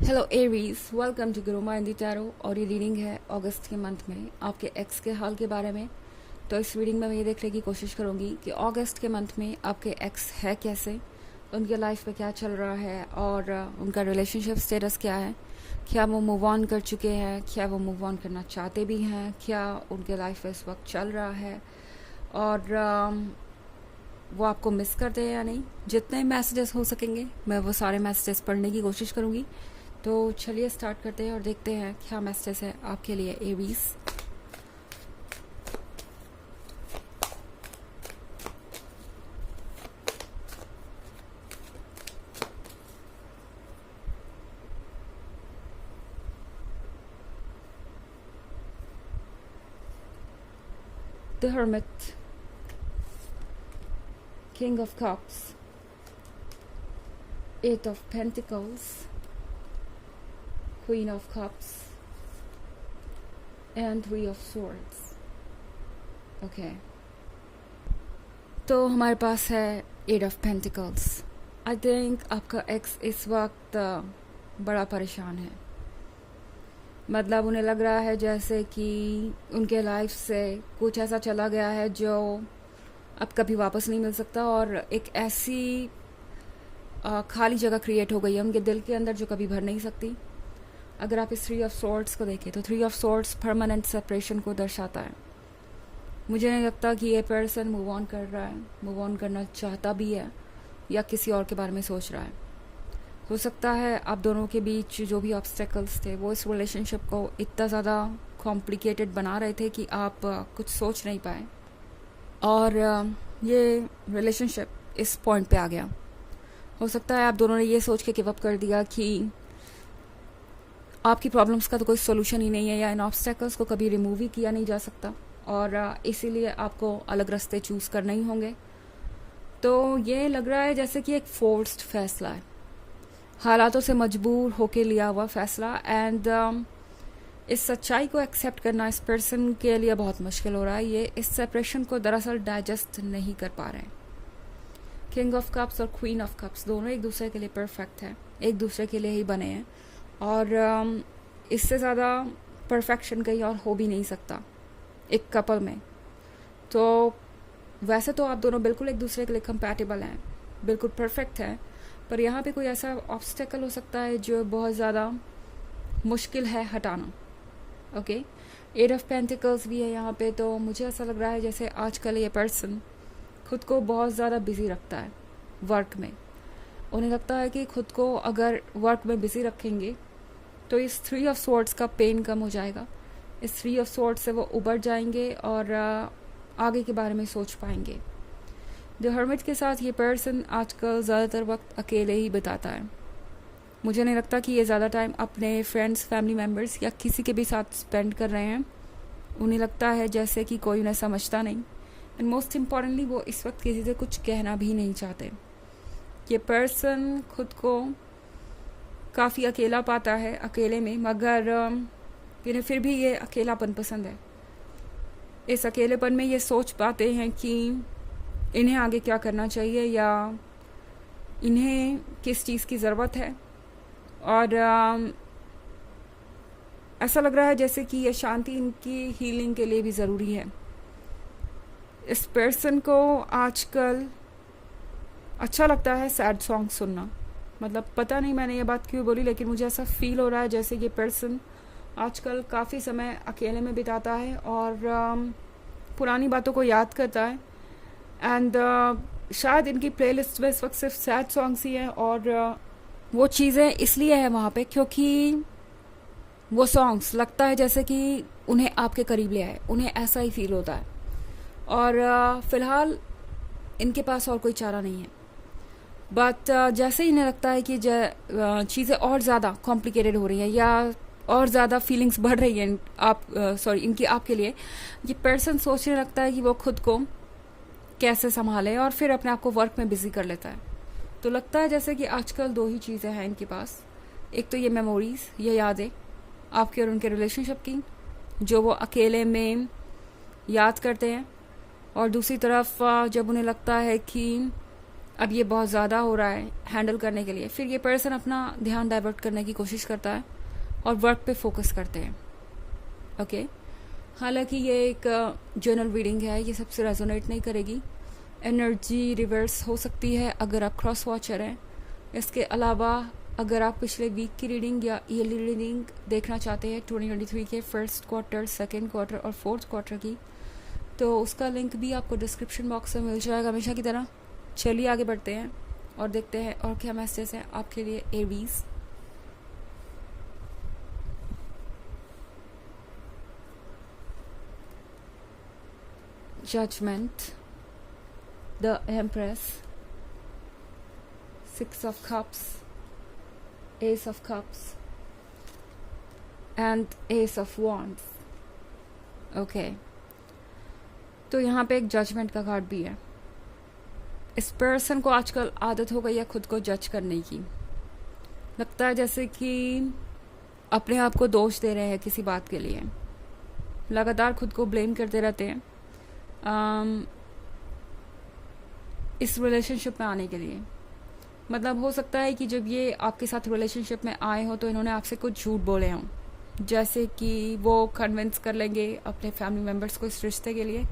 Hello Aries, welcome to Guru माइंडी tarot. और ये reading है अगस्त के मंथ में आपके एक्स के हाल के बारे में। तो इस रीडिंग में मैं ये देखने की कोशिश करूँगी कि अगस्त के मंथ में आपके एक्स है कैसे, उनके लाइफ में क्या चल रहा है और उनका रिलेशनशिप स्टेटस क्या है। क्या वो मूव ऑन कर चुके हैं, क्या वो मूव ऑन करना चाहते भी हैं, क्या उनके लाइफ में इस वक्त चल रहा है और वो आपको मिस करते हैं या नहीं। जितने मैसेजेस हो सकेंगे मैं वो सारे मैसेजेस पढ़ने की कोशिश करूँगी। तो चलिए स्टार्ट करते हैं और देखते हैं क्या मैसेज है आपके लिए Aries. The hermit, king of cups, eight of pentacles, queen of cups and three of swords। Okay, तो हमारे पास है eight of pentacles. I think आपका एक्स इस वक्त बड़ा परेशान है। मतलब उन्हें लग रहा है जैसे कि उनके लाइफ से कुछ ऐसा चला गया है जो अब कभी वापस नहीं मिल सकता और एक ऐसी खाली जगह क्रिएट हो गई है उनके दिल के अंदर जो कभी भर नहीं सकती। अगर आप इस थ्री ऑफ सॉर्ड्स को देखें तो three of swords permanent separation को दर्शाता है। मुझे नहीं लगता कि ये पर्सन मूव ऑन कर रहा है, मूव ऑन करना चाहता भी है या किसी और के बारे में सोच रहा है। हो सकता है आप दोनों के बीच जो भी ऑब्स्टेकल्स थे वो इस रिलेशनशिप को इतना ज़्यादा कॉम्प्लिकेटेड बना रहे थे कि आप कुछ सोच नहीं पाए और ये रिलेशनशिप इस पॉइंट पे आ गया। हो सकता है आप दोनों ने ये सोच के गिव अप कर दिया कि आपकी प्रॉब्लम्स का तो कोई सोल्यूशन ही नहीं है या इन ऑब्स्टेकल्स को कभी रिमूव ही किया नहीं जा सकता और इसीलिए आपको अलग रास्ते चूज़ करने ही होंगे। तो ये लग रहा है जैसे कि एक फोर्स्ड फैसला है, हालातों से मजबूर होके लिया हुआ फैसला। एंड इस सच्चाई को एक्सेप्ट करना इस पर्सन के लिए बहुत मुश्किल हो रहा है। ये इस सेपरेशन को दरअसल डाइजेस्ट नहीं कर पा रहे हैं। किंग ऑफ कप्स और क्वीन ऑफ कप्स दोनों एक दूसरे के लिए परफेक्ट है, एक दूसरे के लिए ही बने हैं और इससे ज़्यादा परफेक्शन कहीं और हो भी नहीं सकता एक कपल में। तो वैसे तो आप दोनों बिल्कुल एक दूसरे के लिए कंपैटिबल हैं, बिल्कुल परफेक्ट हैं, पर यहाँ पे कोई ऐसा ऑब्स्टेकल हो सकता है जो बहुत ज़्यादा मुश्किल है हटाना। ओके, एट ऑफ पेंटिकल्स भी है यहाँ पे। तो मुझे ऐसा लग रहा है जैसे आजकल ये पर्सन खुद को बहुत ज़्यादा बिजी रखता है वर्क में। उन्हें लगता है कि खुद को अगर वर्क में बिजी रखेंगे तो इस थ्री ऑफ स्वॉर्ड्स का पेन कम हो जाएगा, इस थ्री ऑफ स्वॉर्ड्स से वो उबर जाएंगे और आगे के बारे में सोच पाएंगे। द हर्मिट के साथ ये पर्सन आजकल ज़्यादातर वक्त अकेले ही बिताता है। मुझे नहीं लगता कि ये ज़्यादा टाइम अपने फ्रेंड्स, फैमिली मेम्बर्स या किसी के भी साथ स्पेंड कर रहे हैं। उन्हें लगता है जैसे कि कोई उन्हें समझता नहीं एंड मोस्ट इम्पॉर्टेंटली वो इस वक्त किसी से कुछ कहना भी नहीं चाहते। ये पर्सन खुद को काफ़ी अकेला पाता है अकेले में, मगर इन्हें फिर भी ये अकेलापन पसंद है। इस अकेलेपन में ये सोच पाते हैं कि इन्हें आगे क्या करना चाहिए या इन्हें किस चीज़ की ज़रूरत है और ऐसा लग रहा है जैसे कि ये शांति इनकी हीलिंग के लिए भी ज़रूरी है। इस पर्सन को आजकल अच्छा लगता है सैड सॉन्ग सुनना। मतलब पता नहीं मैंने ये बात क्यों बोली, लेकिन मुझे ऐसा फील हो रहा है जैसे ये पर्सन आजकल काफ़ी समय अकेले में बिताता है और पुरानी बातों को याद करता है। एंड शायद इनकी प्लेलिस्ट में इस वक्त सिर्फ सैड सॉन्ग्स ही हैं और वो चीज़ें इसलिए है वहाँ पे क्योंकि वो सॉन्ग्स लगता है जैसे कि उन्हें आपके करीब ले आए, उन्हें ऐसा ही फील होता है। और फ़िलहाल इनके पास और कोई चारा नहीं है। बट जैसे ही इन्हें लगता है कि चीज़ें और ज़्यादा कॉम्प्लिकेटेड हो रही हैं या और ज़्यादा फीलिंग्स बढ़ रही हैं इनकी आपके लिए, ये पर्सन सोचने लगता है कि वो खुद को कैसे संभाले और फिर अपने आप को वर्क में बिजी कर लेता है। तो लगता है जैसे कि आजकल दो ही चीज़ें हैं इनके पास। एक तो ये मेमोरीज़, ये यादें आपके और उनके रिलेशनशिप की जो वो अकेले में याद करते हैं, और दूसरी तरफ जब उन्हें लगता है कि अब ये बहुत ज़्यादा हो रहा है हैंडल करने के लिए, फिर ये पर्सन अपना ध्यान डाइवर्ट करने की कोशिश करता है और वर्क पे फोकस करते हैं। ओके, हालांकि ये एक जनरल रीडिंग है, ये सबसे रेजोनेट नहीं करेगी। एनर्जी रिवर्स हो सकती है अगर आप क्रॉस वॉचर हैं। इसके अलावा अगर आप पिछले वीक की रीडिंग या ईयरली रीडिंग देखना चाहते हैं 2023 के फर्स्ट क्वार्टर, सेकेंड क्वार्टर और फोर्थ क्वार्टर की, तो उसका लिंक भी आपको डिस्क्रिप्शन बॉक्स में मिल जाएगा हमेशा की तरह। चलिए आगे बढ़ते हैं और देखते हैं और क्या मैसेज है आपके लिए Aries. Judgement, the empress, 6 of cups, ace of cups and ace of wands। Okay, तो यहाँ पे एक जजमेंट का कार्ड भी है। इस पर्सन को आजकल आदत हो गई है खुद को जज करने की। लगता है जैसे कि अपने आप को दोष दे रहे हैं किसी बात के लिए, लगातार खुद को ब्लेम करते रहते हैं इस रिलेशनशिप में आने के लिए। मतलब हो सकता है कि जब ये आपके साथ रिलेशनशिप में आए हो तो इन्होंने आपसे कुछ झूठ बोले हों, जैसे कि वो कन्विंस कर लेंगे अपने फैमिली मेम्बर्स को इस रिश्ते के लिए,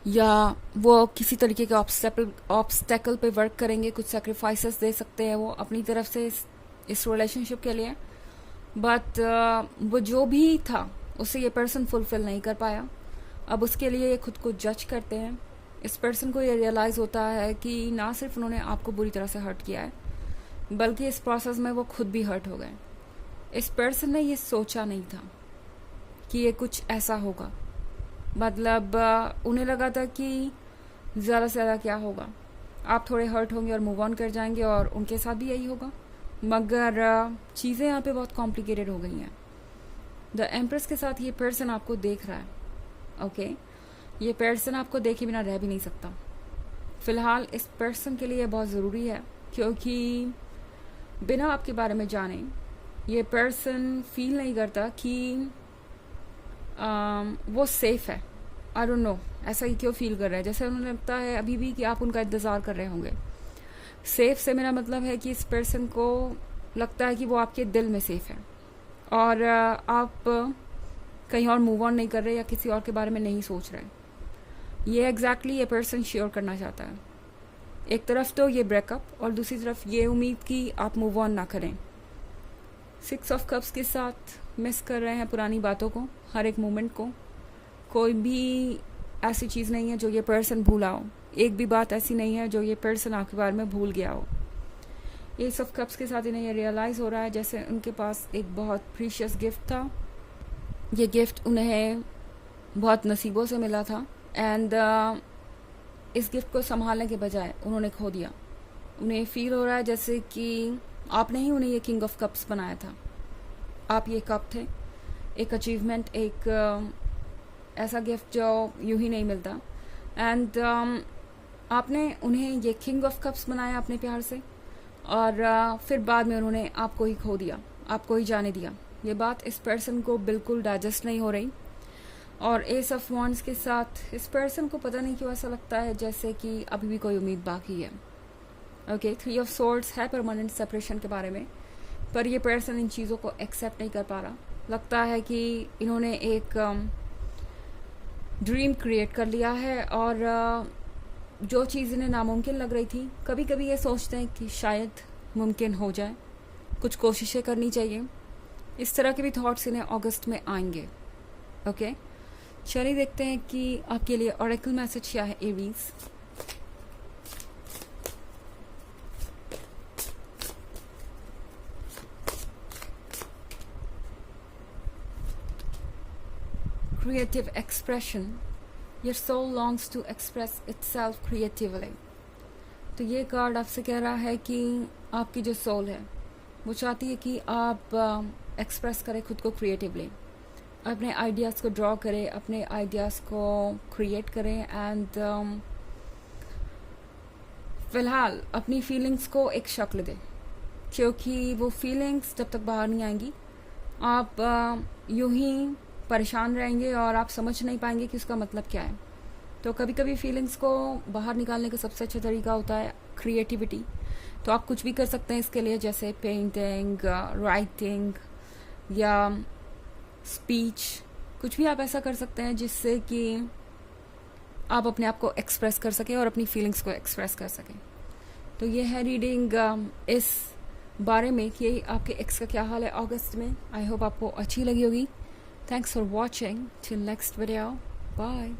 या वो किसी तरीके के ऑब्स्टेकल पे वर्क करेंगे, कुछ सेक्रीफाइसेस दे सकते हैं वो अपनी तरफ से इस रिलेशनशिप के लिए। बट वो जो भी था उसे ये पर्सन फुलफिल नहीं कर पाया। अब उसके लिए ये खुद को जज करते हैं। इस पर्सन को ये रियलाइज़ होता है कि ना सिर्फ उन्होंने आपको बुरी तरह से हर्ट किया है, बल्कि इस प्रोसेस में वो खुद भी हर्ट हो गए। इस पर्सन ने ये सोचा नहीं था कि ये कुछ ऐसा होगा। मतलब उन्हें लगा था कि ज़्यादा से ज़्यादा क्या होगा, आप थोड़े हर्ट होंगे और मूव ऑन कर जाएंगे, और उनके साथ भी यही होगा। मगर चीज़ें यहाँ पे बहुत कॉम्प्लिकेटेड हो गई हैं। द एम्प्रेस के साथ ये पर्सन आपको देख रहा है। ओके, ये पर्सन आपको देखे बिना रह भी नहीं सकता। फ़िलहाल इस पर्सन के लिए बहुत ज़रूरी है, क्योंकि बिना आपके बारे में जाने ये पर्सन फील नहीं करता कि वो सेफ है। आई डोंट नो ऐसा ही क्यों फील कर रहा है, जैसे उन्हें लगता है अभी भी कि आप उनका इंतज़ार कर रहे होंगे। सेफ से मेरा मतलब है कि इस पर्सन को लगता है कि वो आपके दिल में सेफ है, और आप कहीं और मूव ऑन नहीं कर रहे या किसी और के बारे में नहीं सोच रहे। ये एग्जैक्टली ये पर्सन श्योर करना चाहता है। एक तरफ तो ये ब्रेकअप और दूसरी तरफ ये उम्मीद कि आप मूव ऑन ना करें। 6 of cups के साथ मिस कर रहे हैं पुरानी बातों को, हर एक मोमेंट को। कोई भी ऐसी चीज़ नहीं है जो ये पर्सन भूला हो, एक भी बात ऐसी नहीं है जो ये पर्सन आपके बारे में भूल गया हो। Ace of cups के साथ इन्हें ये रियलाइज़ हो रहा है जैसे उनके पास एक बहुत प्रीशियस गिफ्ट था। ये गिफ्ट उन्हें बहुत नसीबों से मिला था, एंड इस गिफ्ट को संभालने के बजाय उन्होंने खो दिया। उन्हें फील हो रहा है जैसे कि आपने ही उन्हें ये किंग ऑफ कप्स बनाया था। आप ये कप थे, एक अचीवमेंट, एक ऐसा गिफ्ट जो यूं ही नहीं मिलता, एंड आपने उन्हें ये किंग ऑफ कप्स बनाया अपने प्यार से, और फिर बाद में उन्होंने आपको ही खो दिया, आपको ही जाने दिया। ये बात इस पर्सन को बिल्कुल डाइजेस्ट नहीं हो रही। और एस ऑफ वॉन्ड्स के साथ इस पर्सन को पता नहीं क्यों ऐसा लगता है जैसे कि अभी भी कोई उम्मीद बाकी है। ओके, 3 of swords है परमानेंट सेपरेशन के बारे में, पर ये पर्सन इन चीज़ों को एक्सेप्ट नहीं कर पा रहा। लगता है कि इन्होंने एक ड्रीम क्रिएट कर लिया है, और जो चीज़ इन्हें नामुमकिन लग रही थी, कभी कभी ये सोचते हैं कि शायद मुमकिन हो जाए, कुछ कोशिशें करनी चाहिए। इस तरह के भी थॉट्स इन्हें अगस्त में आएंगे। ओके, चलिए देखते हैं कि आपके लिए ऑरेकल मैसेज क्या है Aries. Creative expression. Your soul longs to express itself creatively. तो ये कार्ड आपसे कह रहा है कि आपकी जो सोल है वो चाहती है कि आप एक्सप्रेस करें खुद को क्रिएटिवली, अपने आइडियाज़ को ड्रॉ करें, अपने आइडियाज़ को क्रिएट करें, एंड फ़िलहाल अपनी फीलिंग्स को एक शक्ल दें, क्योंकि वो फीलिंग्स जब तक बाहर नहीं आएंगी आप यूं ही परेशान रहेंगे और आप समझ नहीं पाएंगे कि उसका मतलब क्या है। तो कभी कभी फीलिंग्स को बाहर निकालने का सबसे अच्छा तरीका होता है क्रिएटिविटी, तो आप कुछ भी कर सकते हैं इसके लिए, जैसे पेंटिंग, राइटिंग या स्पीच, कुछ भी आप ऐसा कर सकते हैं जिससे कि आप अपने आप को एक्सप्रेस कर सकें और अपनी फीलिंग्स को एक्सप्रेस कर सकें। तो ये है रीडिंग इस बारे में कि आपके एक्स का क्या हाल है अगस्त में। आई होप आपको अच्छी लगी होगी। Thanks for watching, till next video, bye.